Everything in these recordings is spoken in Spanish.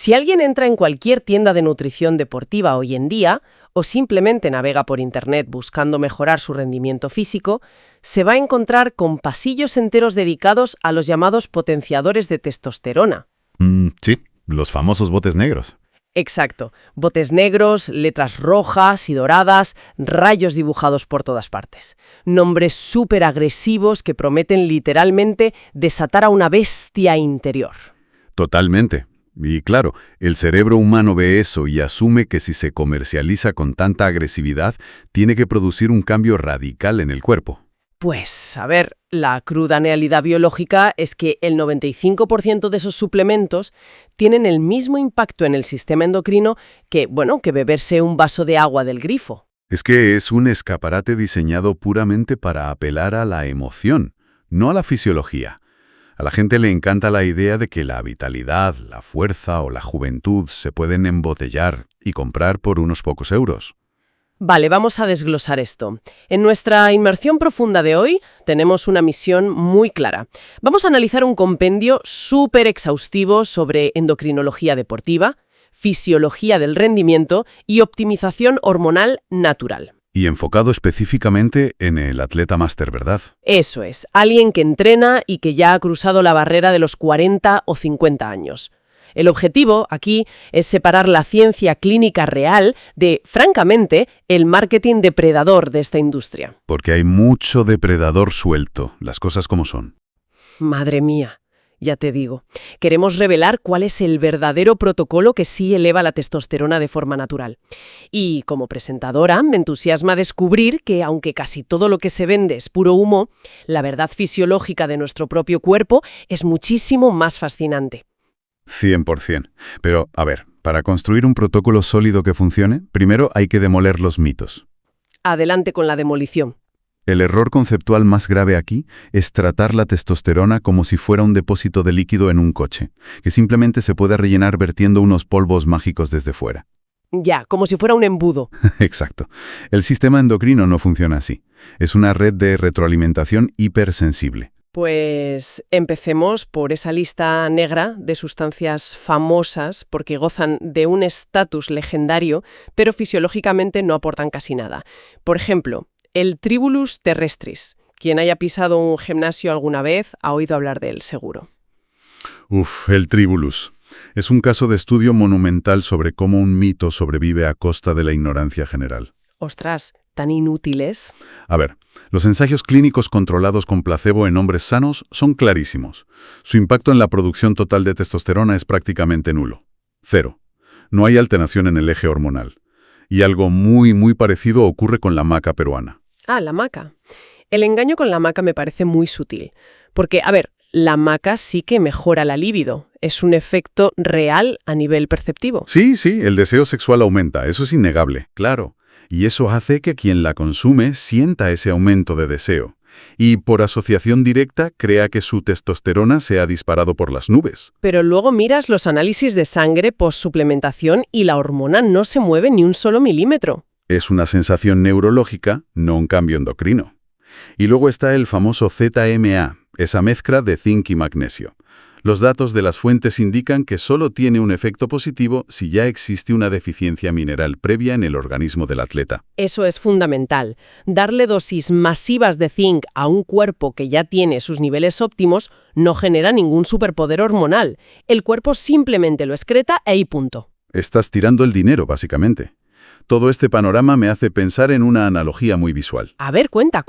Si alguien entra en cualquier tienda de nutrición deportiva hoy en día, o simplemente navega por Internet buscando mejorar su rendimiento físico, se va a encontrar con pasillos enteros dedicados a los llamados potenciadores de testosterona. Sí, los famosos botes negros. Exacto. Botes negros, letras rojas y doradas, rayos dibujados por todas partes. Nombres súper agresivos que prometen literalmente desatar a una bestia interior. Totalmente. Y claro, el cerebro humano ve eso y asume que si se comercializa con tanta agresividad, tiene que producir un cambio radical en el cuerpo. Pues, a ver, la cruda realidad biológica es que el 95% de esos suplementos tienen el mismo impacto en el sistema endocrino que beberse un vaso de agua del grifo. Es que es un escaparate diseñado puramente para apelar a la emoción, no a la fisiología. A la gente le encanta la idea de que la vitalidad, la fuerza o la juventud se pueden embotellar y comprar por unos pocos euros. Vale, vamos a desglosar esto. En nuestra inmersión profunda de hoy tenemos una misión muy clara. Vamos a analizar un compendio súper exhaustivo sobre endocrinología deportiva, fisiología del rendimiento y optimización hormonal natural. Y enfocado específicamente en el atleta máster, ¿verdad? Eso es, alguien que entrena y que ya ha cruzado la barrera de los 40 o 50 años. El objetivo aquí es separar la ciencia clínica real de, francamente, el marketing depredador de esta industria. Porque hay mucho depredador suelto, las cosas como son. Madre mía, ya te digo. Queremos revelar cuál es el verdadero protocolo que sí eleva la testosterona de forma natural. Y como presentadora, me entusiasma descubrir que, aunque casi todo lo que se vende es puro humo, la verdad fisiológica de nuestro propio cuerpo es muchísimo más fascinante. 100%. Pero, a ver, para construir un protocolo sólido que funcione, primero hay que demoler los mitos. Adelante con la demolición. El error conceptual más grave aquí es tratar la testosterona como si fuera un depósito de líquido en un coche, que simplemente se puede rellenar vertiendo unos polvos mágicos desde fuera. Ya, como si fuera un embudo. Exacto. El sistema endocrino no funciona así. Es una red de retroalimentación hipersensible. Pues empecemos por esa lista negra de sustancias famosas porque gozan de un estatus legendario, pero fisiológicamente no aportan casi nada. Por ejemplo, el Tribulus terrestris. Quien haya pisado un gimnasio alguna vez ha oído hablar de él, seguro. El Tribulus. Es un caso de estudio monumental sobre cómo un mito sobrevive a costa de la ignorancia general. Ostras, tan inútiles. A ver, los ensayos clínicos controlados con placebo en hombres sanos son clarísimos. Su impacto en la producción total de testosterona es prácticamente nulo. 0. No hay alteración en el eje hormonal. Y algo muy parecido ocurre con la maca peruana. Ah, la maca. El engaño con la maca me parece muy sutil. Porque, a ver, la maca sí que mejora la libido. Es un efecto real a nivel perceptivo. Sí, el deseo sexual aumenta, eso es innegable, claro. Y eso hace que quien la consume sienta ese aumento de deseo. Y por asociación directa crea que su testosterona se ha disparado por las nubes. Pero luego miras los análisis de sangre post-suplementación y la hormona no se mueve ni un solo milímetro. Es una sensación neurológica, no un cambio endocrino. Y luego está el famoso ZMA, esa mezcla de zinc y magnesio. Los datos de las fuentes indican que solo tiene un efecto positivo si ya existe una deficiencia mineral previa en el organismo del atleta. Eso es fundamental. Darle dosis masivas de zinc a un cuerpo que ya tiene sus niveles óptimos no genera ningún superpoder hormonal. El cuerpo simplemente lo excreta y punto. Estás tirando el dinero, básicamente. Todo este panorama me hace pensar en una analogía muy visual. A ver, cuenta.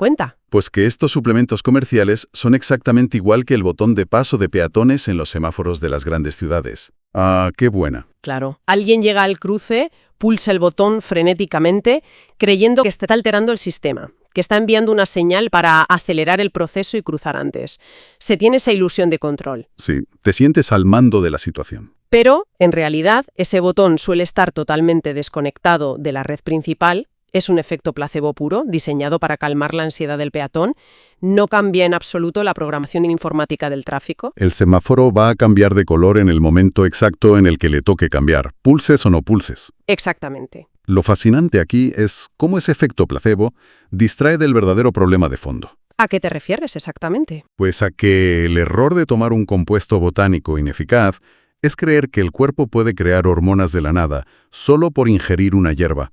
Pues que estos suplementos comerciales son exactamente igual que el botón de paso de peatones en los semáforos de las grandes ciudades. Ah, qué buena. Claro. Alguien llega al cruce, pulsa el botón frenéticamente, creyendo que está alterando el sistema, que está enviando una señal para acelerar el proceso y cruzar antes. Se tiene esa ilusión de control. Sí, te sientes al mando de la situación. Pero, en realidad, ese botón suele estar totalmente desconectado de la red principal. Es un efecto placebo puro, diseñado para calmar la ansiedad del peatón. No cambia en absoluto la programación informática del tráfico. El semáforo va a cambiar de color en el momento exacto en el que le toque cambiar, pulses o no pulses. Exactamente. Lo fascinante aquí es cómo ese efecto placebo distrae del verdadero problema de fondo. ¿A qué te refieres exactamente? Pues a que el error de tomar un compuesto botánico ineficaz es creer que el cuerpo puede crear hormonas de la nada solo por ingerir una hierba.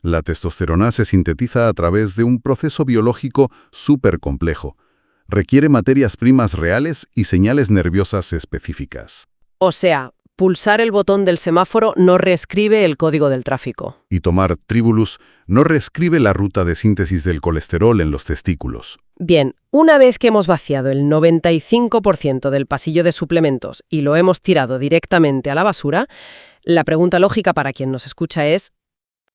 La testosterona se sintetiza a través de un proceso biológico súper complejo. Requiere materias primas reales y señales nerviosas específicas. O sea, pulsar el botón del semáforo no reescribe el código del tráfico. Y tomar Tribulus no reescribe la ruta de síntesis del colesterol en los testículos. Bien, una vez que hemos vaciado el 95% del pasillo de suplementos y lo hemos tirado directamente a la basura, la pregunta lógica para quien nos escucha es,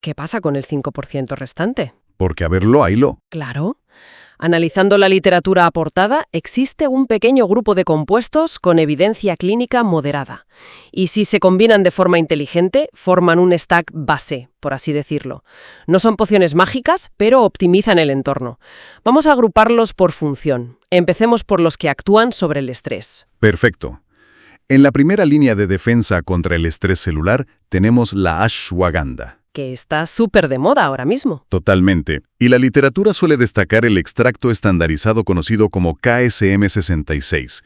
¿qué pasa con el 5% restante? Porque a verlo, haylo. Claro. Analizando la literatura aportada, existe un pequeño grupo de compuestos con evidencia clínica moderada. Y si se combinan de forma inteligente, forman un stack base, por así decirlo. No son pociones mágicas, pero optimizan el entorno. Vamos a agruparlos por función. Empecemos por los que actúan sobre el estrés. Perfecto. En la primera línea de defensa contra el estrés celular tenemos la ashwagandha. Que está súper de moda ahora mismo. Totalmente. Y la literatura suele destacar el extracto estandarizado conocido como KSM-66.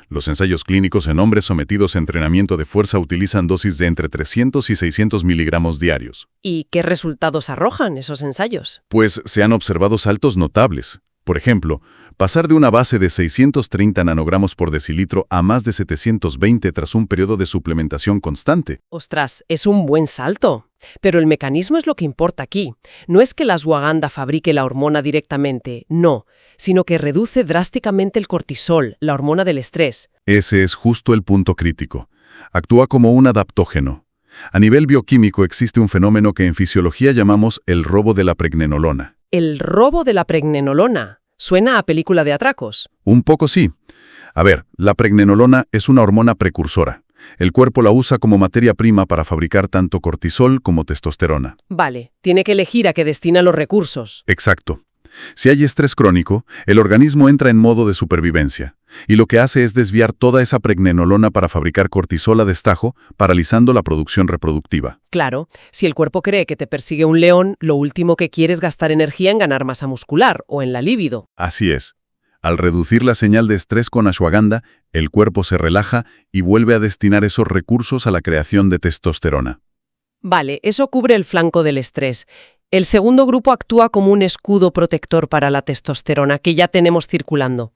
Los ensayos clínicos en hombres sometidos a entrenamiento de fuerza utilizan dosis de entre 300 y 600 miligramos diarios. ¿Y qué resultados arrojan esos ensayos? Pues se han observado saltos notables. Por ejemplo, pasar de una base de 630 nanogramos por decilitro a más de 720 tras un periodo de suplementación constante. Ostras, es un buen salto. Pero el mecanismo es lo que importa aquí. No es que la ashwagandha fabrique la hormona directamente, no, sino que reduce drásticamente el cortisol, la hormona del estrés. Ese es justo el punto crítico. Actúa como un adaptógeno. A nivel bioquímico existe un fenómeno que en fisiología llamamos el robo de la pregnenolona. El robo de la pregnenolona. Suena a película de atracos. Un poco sí. A ver, la pregnenolona es una hormona precursora. El cuerpo la usa como materia prima para fabricar tanto cortisol como testosterona. Vale, tiene que elegir a qué destina los recursos. Exacto. Si hay estrés crónico, el organismo entra en modo de supervivencia, y lo que hace es desviar toda esa pregnenolona para fabricar cortisol a destajo, paralizando la producción reproductiva. Claro, si el cuerpo cree que te persigue un león, lo último que quiere es gastar energía en ganar masa muscular o en la libido. Así es. Al reducir la señal de estrés con ashwagandha, el cuerpo se relaja y vuelve a destinar esos recursos a la creación de testosterona. Vale, eso cubre el flanco del estrés. El segundo grupo actúa como un escudo protector para la testosterona que ya tenemos circulando.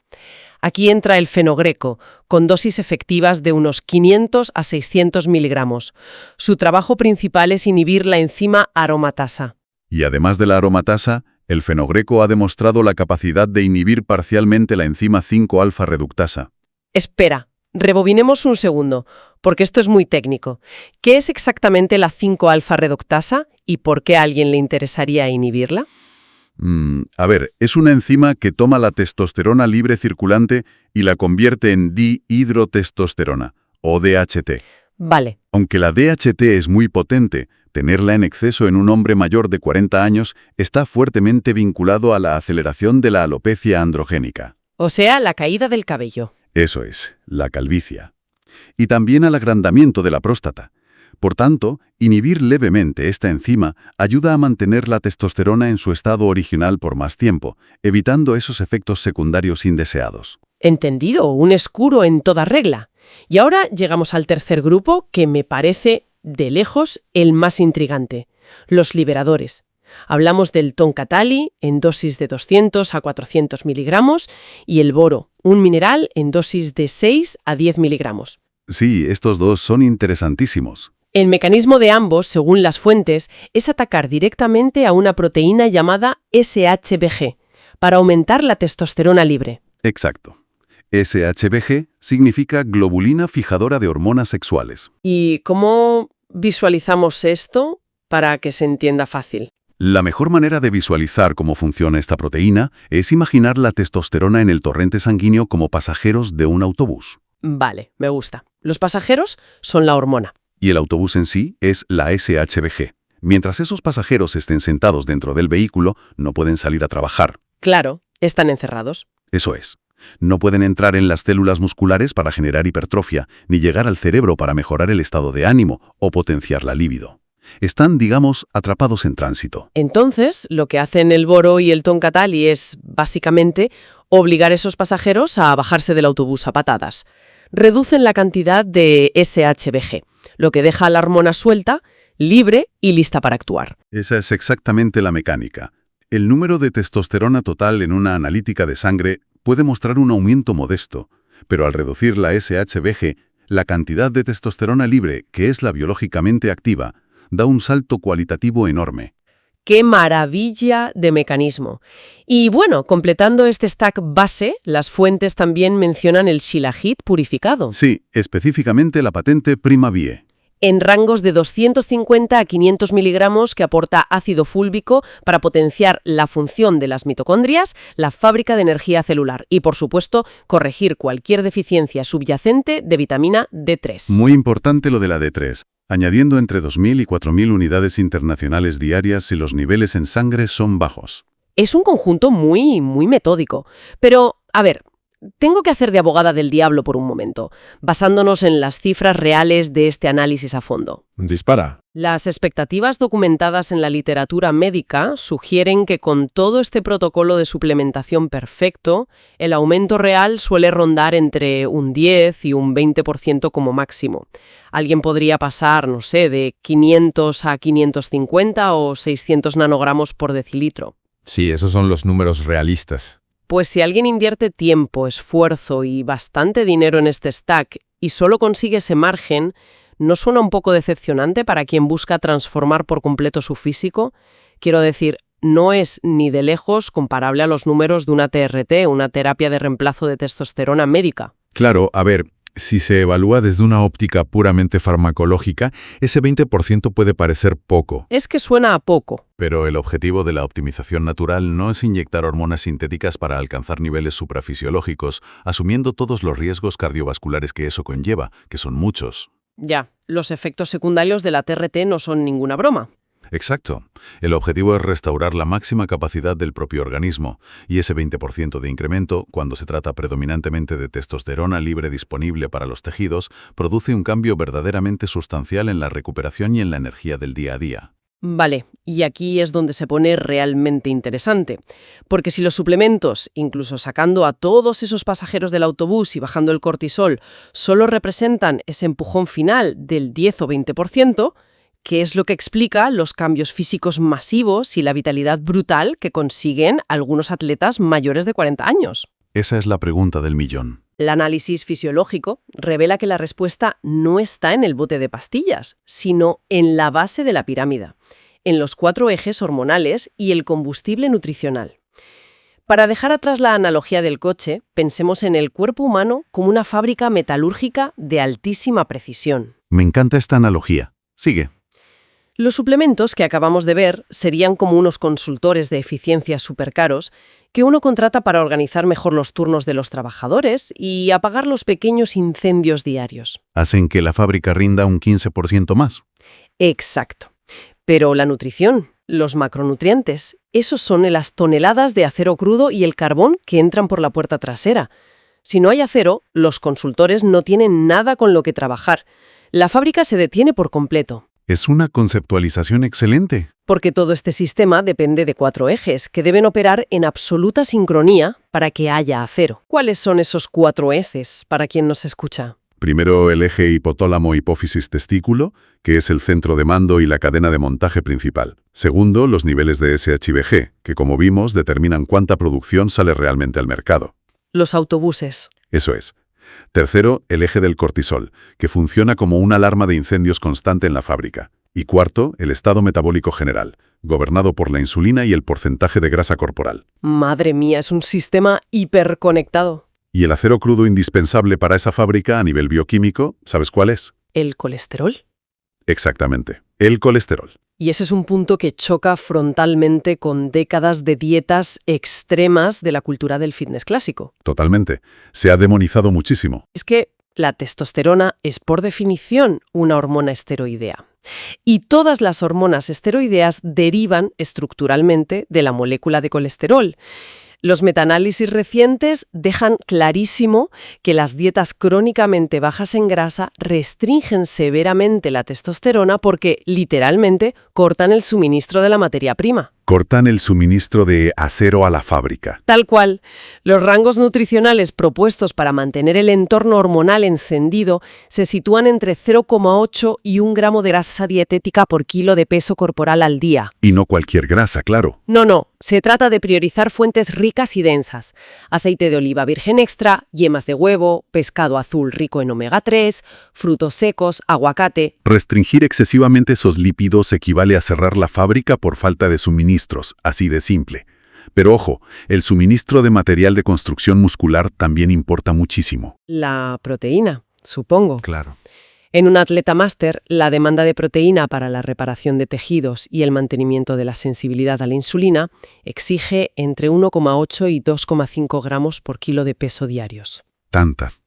Aquí entra el fenogreco, con dosis efectivas de unos 500 a 600 miligramos. Su trabajo principal es inhibir la enzima aromatasa. Y además de la aromatasa, el fenogreco ha demostrado la capacidad de inhibir parcialmente la enzima 5-alfa reductasa. Espera, rebobinemos un segundo, porque esto es muy técnico. ¿Qué es exactamente la 5-alfa reductasa y por qué a alguien le interesaría inhibirla? A ver, es una enzima que toma la testosterona libre circulante y la convierte en dihidrotestosterona, o DHT. Vale. Aunque la DHT es muy potente, tenerla en exceso en un hombre mayor de 40 años está fuertemente vinculado a la aceleración de la alopecia androgénica. O sea, la caída del cabello. Eso es, la calvicie. Y también al agrandamiento de la próstata. Por tanto, inhibir levemente esta enzima ayuda a mantener la testosterona en su estado original por más tiempo, evitando esos efectos secundarios indeseados. Entendido, un escudo en toda regla. Y ahora llegamos al tercer grupo, que me parece, de lejos, el más intrigante. Los liberadores. Hablamos del toncatali en dosis de 200 a 400 miligramos y el boro, un mineral en dosis de 6 a 10 miligramos. Sí, estos dos son interesantísimos. El mecanismo de ambos, según las fuentes, es atacar directamente a una proteína llamada SHBG para aumentar la testosterona libre. Exacto. SHBG significa globulina fijadora de hormonas sexuales. ¿Y cómo visualizamos esto para que se entienda fácil? La mejor manera de visualizar cómo funciona esta proteína es imaginar la testosterona en el torrente sanguíneo como pasajeros de un autobús. Vale, me gusta. Los pasajeros son la hormona. Y el autobús en sí es la SHBG. Mientras esos pasajeros estén sentados dentro del vehículo, no pueden salir a trabajar. Claro, están encerrados. Eso es. No pueden entrar en las células musculares para generar hipertrofia, ni llegar al cerebro para mejorar el estado de ánimo o potenciar la libido. Están, digamos, atrapados en tránsito. Entonces, lo que hacen el boro y el toncatali es, básicamente, obligar a esos pasajeros a bajarse del autobús a patadas. reducen la cantidad de SHBG, lo que deja a la hormona suelta, libre y lista para actuar. Esa es exactamente la mecánica. El número de testosterona total en una analítica de sangre puede mostrar un aumento modesto, pero al reducir la SHBG, la cantidad de testosterona libre, que es la biológicamente activa, da un salto cualitativo enorme. ¡Qué maravilla de mecanismo! Y bueno, completando este stack base, las fuentes también mencionan el Shilajit purificado. Sí, específicamente la patente Prima Vie. En rangos de 250 a 500 miligramos que aporta ácido fúlvico para potenciar la función de las mitocondrias, la fábrica de energía celular y, por supuesto, corregir cualquier deficiencia subyacente de vitamina D3. Muy importante lo de la D3, añadiendo entre 2.000 y 4.000 unidades internacionales diarias si los niveles en sangre son bajos. Es un conjunto muy metódico. Pero, a ver, tengo que hacer de abogada del diablo por un momento, basándonos en las cifras reales de este análisis a fondo. Dispara. Las expectativas documentadas en la literatura médica sugieren que con todo este protocolo de suplementación perfecto, el aumento real suele rondar entre un 10 y un 20% como máximo. Alguien podría pasar, no sé, de 500 a 550 o 600 nanogramos por decilitro. Sí, esos son los números realistas. Pues si alguien invierte tiempo, esfuerzo y bastante dinero en este stack y solo consigue ese margen, ¿no suena un poco decepcionante para quien busca transformar por completo su físico? Quiero decir, no es ni de lejos comparable a los números de una TRT, una terapia de reemplazo de testosterona médica. Claro, a ver, si se evalúa desde una óptica puramente farmacológica, ese 20% puede parecer poco. Es que suena a poco. Pero el objetivo de la optimización natural no es inyectar hormonas sintéticas para alcanzar niveles suprafisiológicos, asumiendo todos los riesgos cardiovasculares que eso conlleva, que son muchos. Ya, los efectos secundarios de la TRT no son ninguna broma. Exacto. El objetivo es restaurar la máxima capacidad del propio organismo, y ese 20% de incremento, cuando se trata predominantemente de testosterona libre disponible para los tejidos, produce un cambio verdaderamente sustancial en la recuperación y en la energía del día a día. Vale, y aquí es donde se pone realmente interesante, porque si los suplementos, incluso sacando a todos esos pasajeros del autobús y bajando el cortisol, solo representan ese empujón final del 10 o 20%, ¿qué es lo que explica los cambios físicos masivos y la vitalidad brutal que consiguen algunos atletas mayores de 40 años? Esa es la pregunta del millón. El análisis fisiológico revela que la respuesta no está en el bote de pastillas, sino en la base de la pirámide, en los 4 ejes hormonales y el combustible nutricional. Para dejar atrás la analogía del coche, pensemos en el cuerpo humano como una fábrica metalúrgica de altísima precisión. Me encanta esta analogía. Sigue. Los suplementos que acabamos de ver serían como unos consultores de eficiencia supercaros que uno contrata para organizar mejor los turnos de los trabajadores y apagar los pequeños incendios diarios. Hacen que la fábrica rinda un 15% más. Exacto. Pero la nutrición, los macronutrientes, esos son las toneladas de acero crudo y el carbón que entran por la puerta trasera. Si no hay acero, los consultores no tienen nada con lo que trabajar. La fábrica se detiene por completo. Es una conceptualización excelente. Porque todo este sistema depende de 4 ejes que deben operar en absoluta sincronía para que haya acero. ¿Cuáles son esos 4 ejes para quien nos escucha? Primero, el eje hipotálamo-hipófisis-testículo, que es el centro de mando y la cadena de montaje principal. Segundo, los niveles de SHBG, que como vimos determinan cuánta producción sale realmente al mercado. Los autobuses. Eso es. Tercero, el eje del cortisol, que funciona como una alarma de incendios constante en la fábrica. Y cuarto, el estado metabólico general, gobernado por la insulina y el porcentaje de grasa corporal. Madre mía, es un sistema hiperconectado. Y el acero crudo indispensable para esa fábrica a nivel bioquímico, ¿sabes cuál es? ¿El colesterol? Exactamente, el colesterol. Y ese es un punto que choca frontalmente con décadas de dietas extremas de la cultura del fitness clásico. Totalmente. Se ha demonizado muchísimo. Es que la testosterona es por definición una hormona esteroidea. Y todas las hormonas esteroideas derivan estructuralmente de la molécula de colesterol. Los metaanálisis recientes dejan clarísimo que las dietas crónicamente bajas en grasa restringen severamente la testosterona porque, literalmente, cortan el suministro de la materia prima. Cortan el suministro de acero a la fábrica. Tal cual. Los rangos nutricionales propuestos para mantener el entorno hormonal encendido se sitúan entre 0,8 y 1 gramo de grasa dietética por kilo de peso corporal al día. Y no cualquier grasa, claro. No. Se trata de priorizar fuentes ricas y densas. Aceite de oliva virgen extra, yemas de huevo, pescado azul rico en omega 3, frutos secos, aguacate. Restringir excesivamente esos lípidos equivale a cerrar la fábrica por falta de suministros, así de simple. Pero ojo, el suministro de material de construcción muscular también importa muchísimo. La proteína, supongo. Claro. En un atleta máster, la demanda de proteína para la reparación de tejidos y el mantenimiento de la sensibilidad a la insulina exige entre 1,8 y 2,5 gramos por kilo de peso diarios. Tantas.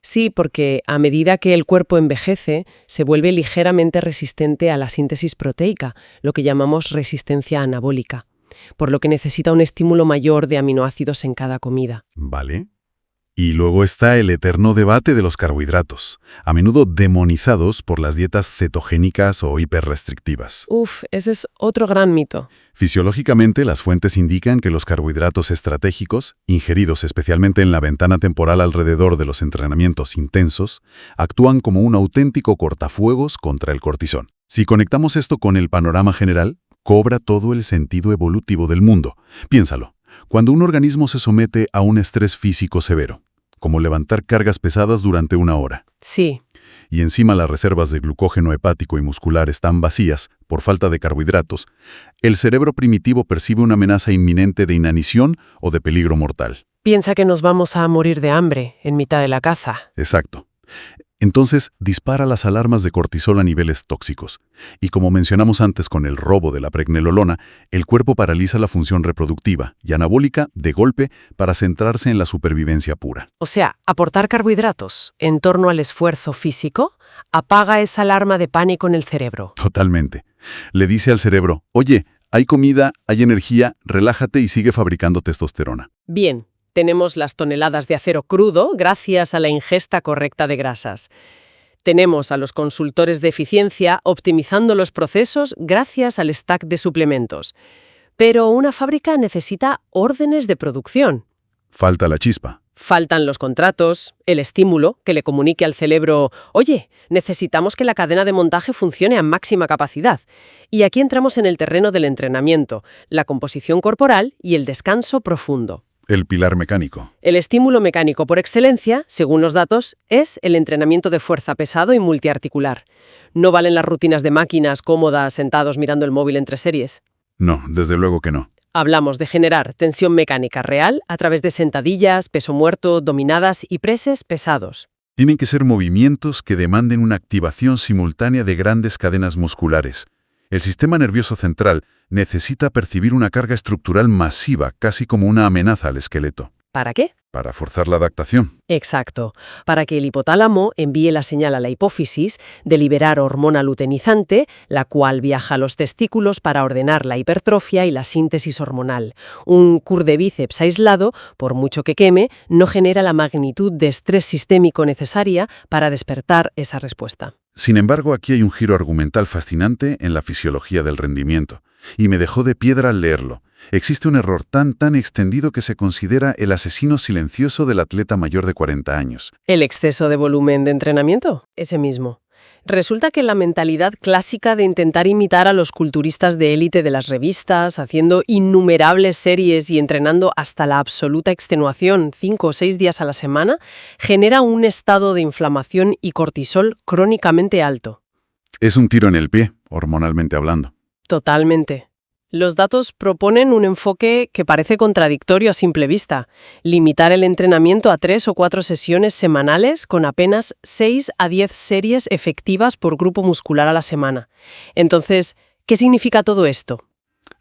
Sí, porque a medida que el cuerpo envejece, se vuelve ligeramente resistente a la síntesis proteica, lo que llamamos resistencia anabólica, por lo que necesita un estímulo mayor de aminoácidos en cada comida. Vale. Y luego está el eterno debate de los carbohidratos, a menudo demonizados por las dietas cetogénicas o hiperrestrictivas. Ese es otro gran mito. Fisiológicamente, las fuentes indican que los carbohidratos estratégicos, ingeridos especialmente en la ventana temporal alrededor de los entrenamientos intensos, actúan como un auténtico cortafuegos contra el cortisol. Si conectamos esto con el panorama general, cobra todo el sentido evolutivo del mundo. Piénsalo. Cuando un organismo se somete a un estrés físico severo, como levantar cargas pesadas durante 1 hora. Sí. Y encima las reservas de glucógeno hepático y muscular están vacías por falta de carbohidratos, el cerebro primitivo percibe una amenaza inminente de inanición o de peligro mortal. Piensa que nos vamos a morir de hambre en mitad de la caza. Exacto. Entonces dispara las alarmas de cortisol a niveles tóxicos. Y como mencionamos antes con el robo de la pregnenolona, el cuerpo paraliza la función reproductiva y anabólica de golpe para centrarse en la supervivencia pura. O sea, aportar carbohidratos en torno al esfuerzo físico apaga esa alarma de pánico en el cerebro. Totalmente. Le dice al cerebro, oye, hay comida, hay energía, relájate y sigue fabricando testosterona. Bien. Tenemos las toneladas de acero crudo gracias a la ingesta correcta de grasas. Tenemos a los consultores de eficiencia optimizando los procesos gracias al stack de suplementos. Pero una fábrica necesita órdenes de producción. Falta la chispa. Faltan los contratos, el estímulo que le comunique al cerebro, oye, necesitamos que la cadena de montaje funcione a máxima capacidad. Y aquí entramos en el terreno del entrenamiento, la composición corporal y el descanso profundo. El pilar mecánico. El estímulo mecánico por excelencia, según los datos, es el entrenamiento de fuerza pesado y multiarticular. No valen las rutinas de máquinas cómodas sentados mirando el móvil entre series. No, desde luego que no. Hablamos de generar tensión mecánica real a través de sentadillas, peso muerto, dominadas y preses pesados. Tienen que ser movimientos que demanden una activación simultánea de grandes cadenas musculares. El sistema nervioso central necesita percibir una carga estructural masiva, casi como una amenaza al esqueleto. ¿Para qué? Para forzar la adaptación. Exacto, para que el hipotálamo envíe la señal a la hipófisis de liberar hormona luteinizante, la cual viaja a los testículos para ordenar la hipertrofia y la síntesis hormonal. Un curl de bíceps aislado, por mucho que queme, no genera la magnitud de estrés sistémico necesaria para despertar esa respuesta. Sin embargo, aquí hay un giro argumental fascinante en la fisiología del rendimiento, y me dejó de piedra al leerlo. Existe un error tan extendido que se considera el asesino silencioso del atleta mayor de 40 años. ¿El exceso de volumen de entrenamiento? Ese mismo. Resulta que la mentalidad clásica de intentar imitar a los culturistas de élite de las revistas, haciendo innumerables series y entrenando hasta la absoluta extenuación 5 o 6 días a la semana, genera un estado de inflamación y cortisol crónicamente alto. Es un tiro en el pie, hormonalmente hablando. Totalmente. Los datos proponen un enfoque que parece contradictorio a simple vista. Limitar el entrenamiento a 3 o 4 sesiones semanales con apenas 6 a 10 series efectivas por grupo muscular a la semana. Entonces, ¿qué significa todo esto?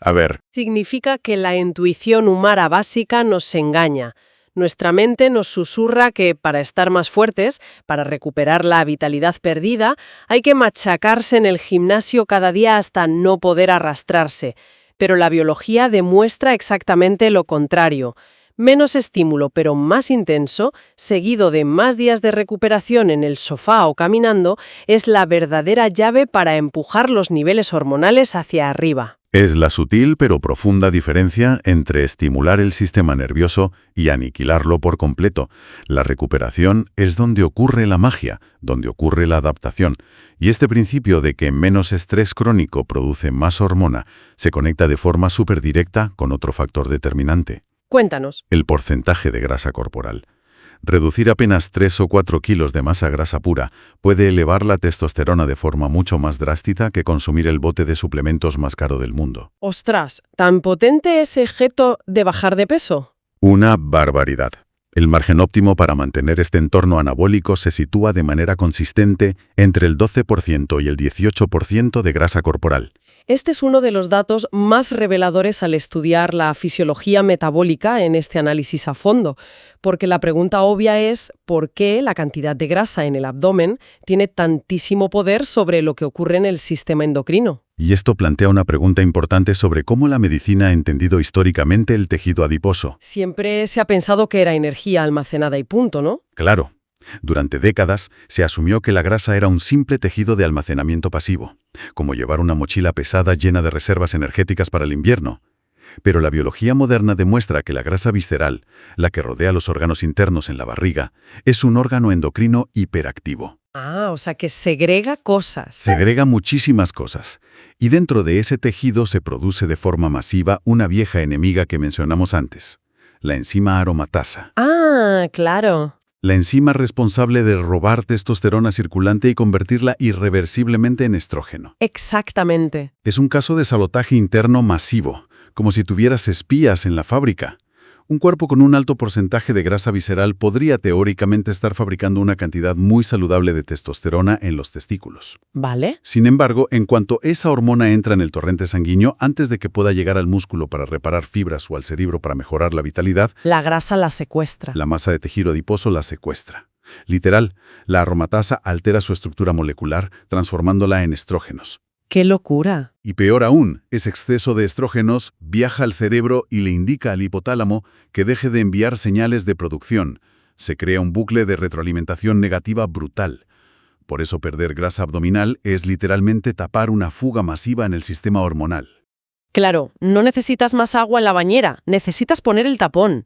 A ver. Significa que la intuición humana básica nos engaña. Nuestra mente nos susurra que para estar más fuertes, para recuperar la vitalidad perdida, hay que machacarse en el gimnasio cada día hasta no poder arrastrarse. Pero la biología demuestra exactamente lo contrario. Menos estímulo, pero más intenso, seguido de más días de recuperación en el sofá o caminando, es la verdadera llave para empujar los niveles hormonales hacia arriba. Es la sutil pero profunda diferencia entre estimular el sistema nervioso y aniquilarlo por completo. La recuperación es donde ocurre la magia, donde ocurre la adaptación. Y este principio de que menos estrés crónico produce más hormona se conecta de forma súper directa con otro factor determinante: Cuéntanos. el porcentaje de grasa corporal. Reducir apenas 3 o 4 kilos de masa grasa pura puede elevar la testosterona de forma mucho más drástica que consumir el bote de suplementos más caro del mundo. Ostras, ¿tan potente ese objeto de bajar de peso? Una barbaridad. El margen óptimo para mantener este entorno anabólico se sitúa de manera consistente entre el 12% y el 18% de grasa corporal. Este es uno de los datos más reveladores al estudiar la fisiología metabólica en este análisis a fondo, porque la pregunta obvia es ¿por qué la cantidad de grasa en el abdomen tiene tantísimo poder sobre lo que ocurre en el sistema endocrino? Y esto plantea una pregunta importante sobre cómo la medicina ha entendido históricamente el tejido adiposo. Siempre se ha pensado que era energía almacenada y punto, ¿no? Claro. Durante décadas se asumió que la grasa era un simple tejido de almacenamiento pasivo, como llevar una mochila pesada llena de reservas energéticas para el invierno. Pero la biología moderna demuestra que la grasa visceral, la que rodea los órganos internos en la barriga, es un órgano endocrino hiperactivo. Ah, o sea que segrega cosas. Segrega muchísimas cosas. Y dentro de ese tejido se produce de forma masiva una vieja enemiga que mencionamos antes, la enzima aromatasa. Ah, claro. La enzima responsable de robar testosterona circulante y convertirla irreversiblemente en estrógeno. Exactamente. Es un caso de sabotaje interno masivo, como si tuvieras espías en la fábrica. Un cuerpo con un alto porcentaje de grasa visceral podría teóricamente estar fabricando una cantidad muy saludable de testosterona en los testículos. ¿Vale? Sin embargo, en cuanto esa hormona entra en el torrente sanguíneo, antes de que pueda llegar al músculo para reparar fibras o al cerebro para mejorar la vitalidad, La grasa la secuestra. la masa de tejido adiposo la secuestra. Literal, la aromatasa altera su estructura molecular, transformándola en estrógenos. ¡Qué locura! Y peor aún, ese exceso de estrógenos viaja al cerebro y le indica al hipotálamo que deje de enviar señales de producción. Se crea un bucle de retroalimentación negativa brutal. Por eso perder grasa abdominal es literalmente tapar una fuga masiva en el sistema hormonal. Claro, no necesitas más agua en la bañera, necesitas poner el tapón.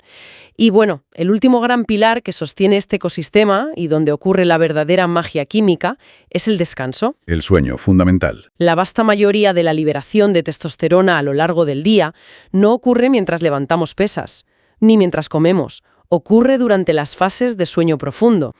Y bueno, el último gran pilar que sostiene este ecosistema y donde ocurre la verdadera magia química es el descanso. El sueño, fundamental. La vasta mayoría de la liberación de testosterona a lo largo del día no ocurre mientras levantamos pesas, ni mientras comemos. Ocurre durante las fases de sueño profundo.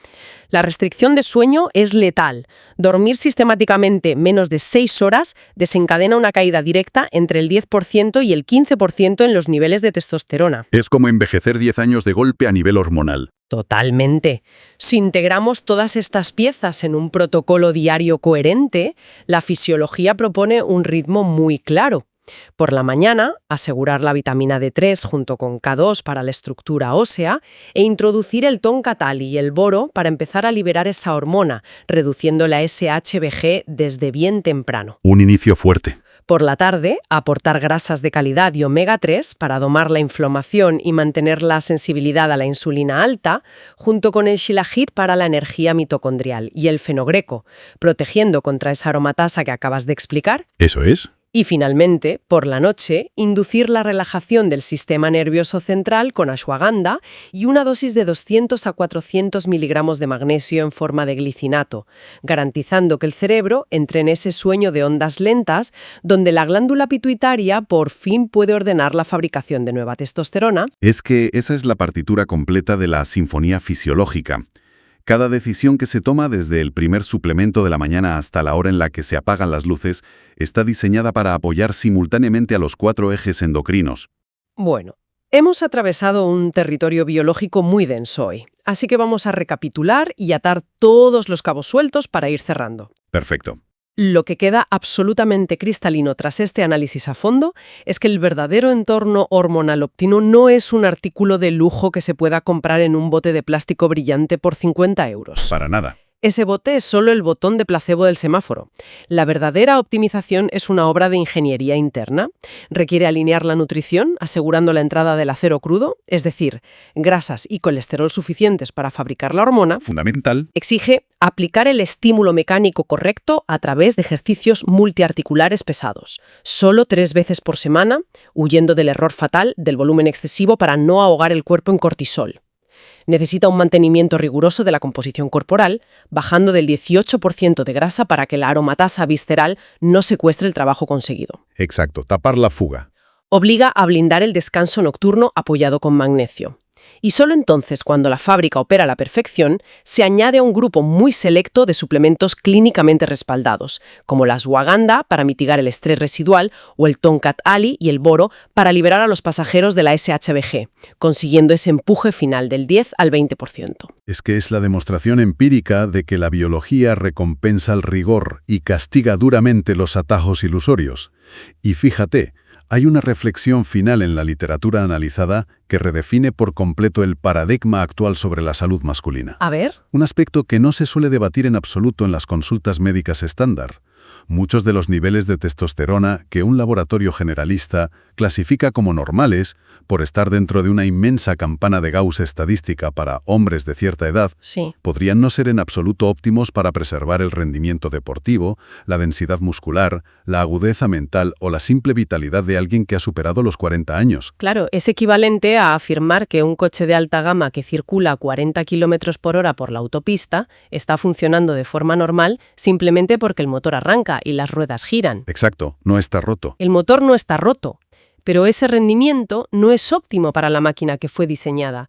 La restricción de sueño es letal. Dormir sistemáticamente menos de 6 horas desencadena una caída directa entre el 10% y el 15% en los niveles de testosterona. Es como envejecer 10 años de golpe a nivel hormonal. Totalmente. Si integramos todas estas piezas en un protocolo diario coherente, la fisiología propone un ritmo muy claro. Por la mañana, asegurar la vitamina D3 junto con K2 para la estructura ósea e introducir el tonkatal y el boro para empezar a liberar esa hormona, reduciendo la SHBG desde bien temprano. Un inicio fuerte. Por la tarde, aportar grasas de calidad y omega 3 para domar la inflamación y mantener la sensibilidad a la insulina alta, junto con el shilajit para la energía mitocondrial y el fenogreco, protegiendo contra esa aromatasa que acabas de explicar. ¿Eso es? Y finalmente, por la noche, inducir la relajación del sistema nervioso central con ashwagandha y una dosis de 200 a 400 miligramos de magnesio en forma de glicinato, garantizando que el cerebro entre en ese sueño de ondas lentas donde la glándula pituitaria por fin puede ordenar la fabricación de nueva testosterona. Es que esa es la partitura completa de la sinfonía fisiológica. Cada decisión que se toma desde el primer suplemento de la mañana hasta la hora en la que se apagan las luces está diseñada para apoyar simultáneamente a los 4 ejes endocrinos. Bueno, hemos atravesado un territorio biológico muy denso hoy, así que vamos a recapitular y atar todos los cabos sueltos para ir cerrando. Perfecto. Lo que queda absolutamente cristalino tras este análisis a fondo es que el verdadero entorno hormonal óptimo no es un artículo de lujo que se pueda comprar en un bote de plástico brillante por 50 euros. Para nada. Ese bote es solo el botón de placebo del semáforo. La verdadera optimización es una obra de ingeniería interna. Requiere alinear la nutrición, asegurando la entrada del acero crudo, es decir, grasas y colesterol suficientes para fabricar la hormona. Fundamental. Exige aplicar el estímulo mecánico correcto a través de ejercicios multiarticulares pesados, solo 3 veces por semana, huyendo del error fatal del volumen excesivo para no ahogar el cuerpo en cortisol. Necesita un mantenimiento riguroso de la composición corporal, bajando del 18% de grasa para que la aromatasa visceral no secuestre el trabajo conseguido. Exacto, tapar la fuga. Obliga a blindar el descanso nocturno apoyado con magnesio. Y solo entonces, cuando la fábrica opera a la perfección, se añade a un grupo muy selecto de suplementos clínicamente respaldados, como la ashwagandha para mitigar el estrés residual o el tonkat ali y el boro para liberar a los pasajeros de la SHBG, consiguiendo ese empuje final del 10 al 20%. Es que es la demostración empírica de que la biología recompensa el rigor y castiga duramente los atajos ilusorios. Y fíjate, hay una reflexión final en la literatura analizada que redefine por completo el paradigma actual sobre la salud masculina. A ver. Un aspecto que no se suele debatir en absoluto en las consultas médicas estándar. Muchos de los niveles de testosterona que un laboratorio generalista clasifica como normales por estar dentro de una inmensa campana de Gauss estadística para hombres de cierta edad, Sí. podrían no ser en absoluto óptimos para preservar el rendimiento deportivo, la densidad muscular, la agudeza mental o la simple vitalidad de alguien que ha superado los 40 años. Claro, es equivalente a afirmar que un coche de alta gama que circula a 40 km por hora por la autopista está funcionando de forma normal simplemente porque el motor arranca y las ruedas giran. Exacto, no está roto. El motor no está roto, pero ese rendimiento no es óptimo para la máquina que fue diseñada.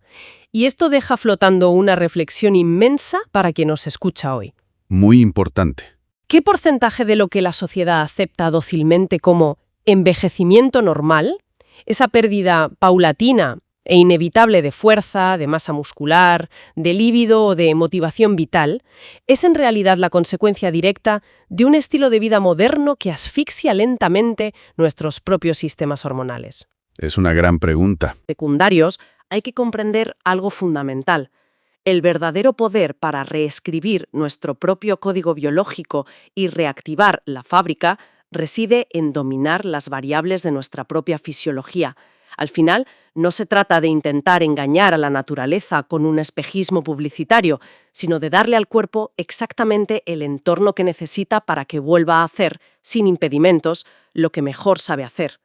Y esto deja flotando una reflexión inmensa para quien nos escucha hoy. Muy importante. ¿Qué porcentaje de lo que la sociedad acepta dócilmente como envejecimiento normal, esa pérdida paulatina e inevitable de fuerza, de masa muscular, de líbido o de motivación vital, es en realidad la consecuencia directa de un estilo de vida moderno que asfixia lentamente nuestros propios sistemas hormonales? Es una gran pregunta. Secundarios, hay que comprender algo fundamental. El verdadero poder para reescribir nuestro propio código biológico y reactivar la fábrica reside en dominar las variables de nuestra propia fisiología. Al final, no se trata de intentar engañar a la naturaleza con un espejismo publicitario, sino de darle al cuerpo exactamente el entorno que necesita para que vuelva a hacer, sin impedimentos, lo que mejor sabe hacer: